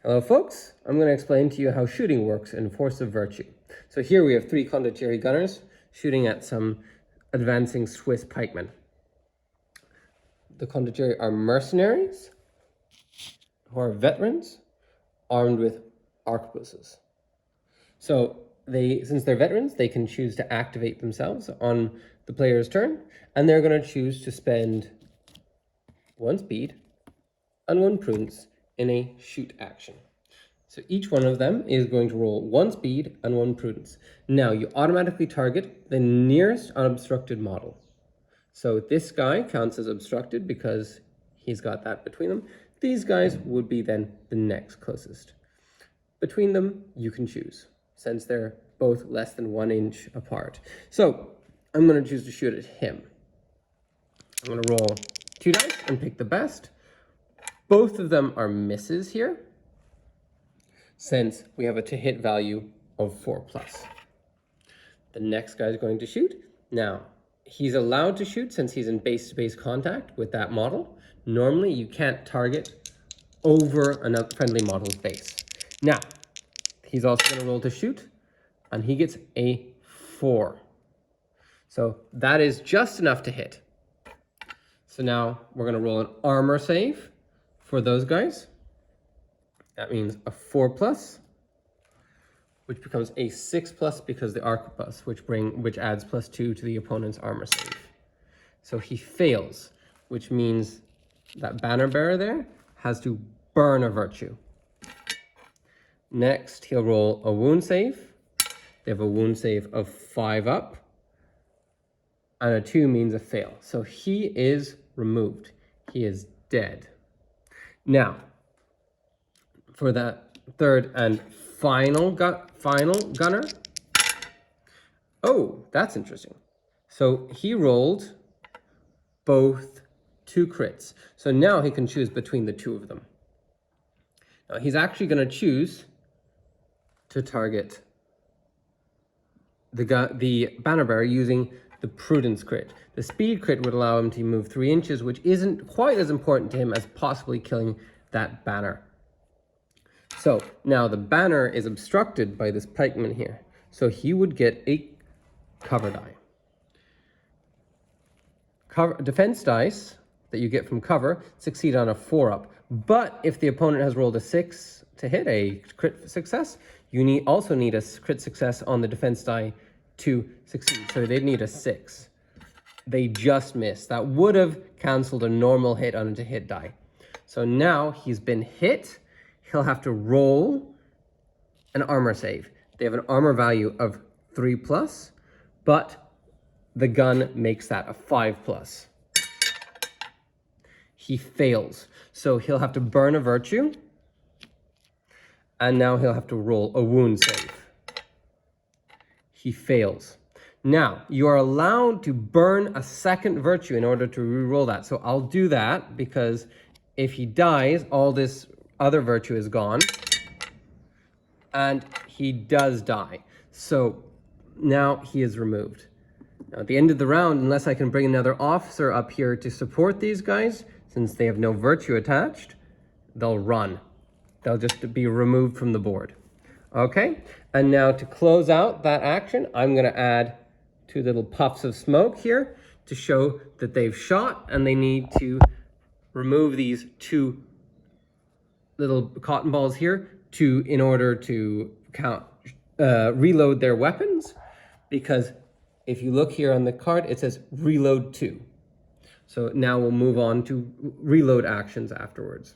Hello folks, I'm going to explain to you how shooting works in Force of Virtue. So here we have 3 Condottieri gunners shooting at some advancing Swiss pikemen. The Condottieri are mercenaries who are veterans armed with arquebuses. So since they're veterans, they can choose to activate themselves on the player's turn, and they're going to choose to spend 1 speed and 1 prudence in a shoot action. So each one of them is going to roll 1 speed and 1 prudence. Now you automatically target the nearest unobstructed model. So this guy counts as obstructed because he's got that between them. These guys would be then the next closest. Between them, you can choose, since they're both less than 1 inch apart. So I'm going to choose to shoot at him. I'm going to roll 2 dice and pick the best. Both of them are misses here, since we have a to-hit value of 4+. The next guy is going to shoot. Now, he's allowed to shoot since he's in base-to-base contact with that model. Normally, you can't target over another friendly model's base. Now, he's also going to roll to shoot, and he gets a 4. So that is just enough to hit. So now we're going to roll an armor save for those guys. That means a 4+, which becomes a 6+ because the arquebus, which adds +2 to the opponent's armor save. So he fails, which means that banner bearer there has to burn a virtue. Next, he'll roll a wound save. They have a wound save of 5 up, and a 2 means a fail. So he is removed. He is dead. Now, for that third and final gunner, oh, that's interesting. So he rolled both 2 crits. So now he can choose between the 2 of them. Now he's actually going to choose to target the banner bearer using the prudence crit. The speed crit would allow him to move 3 inches, which isn't quite as important to him as possibly killing that banner. So now the banner is obstructed by this pikeman here. So he would get a cover die. Defense dice that you get from cover succeed on a 4-up. But if the opponent has rolled a 6 to hit a crit success, you also need a crit success on the defense die to succeed. So they'd need a 6. They just missed. That would have canceled a normal hit on a to-hit die. So now he's been hit. He'll have to roll an armor save. They have an armor value of 3+, but the gun makes that a 5+. He fails. So he'll have to burn a virtue, and now he'll have to roll a wound save. He fails. Now, you are allowed to burn a second virtue in order to re-roll that. So I'll do that because if he dies, all this other virtue is gone. And he does die. So now he is removed. Now, at the end of the round, unless I can bring another officer up here to support these guys, since they have no virtue attached, they'll run. They'll just be removed from the board. Okay, and now to close out that action, I'm going to add 2 little puffs of smoke here to show that they've shot, and they need to remove these 2 little cotton balls here in order to reload their weapons, because if you look here on the card, it says reload 2. So now we'll move on to reload actions afterwards.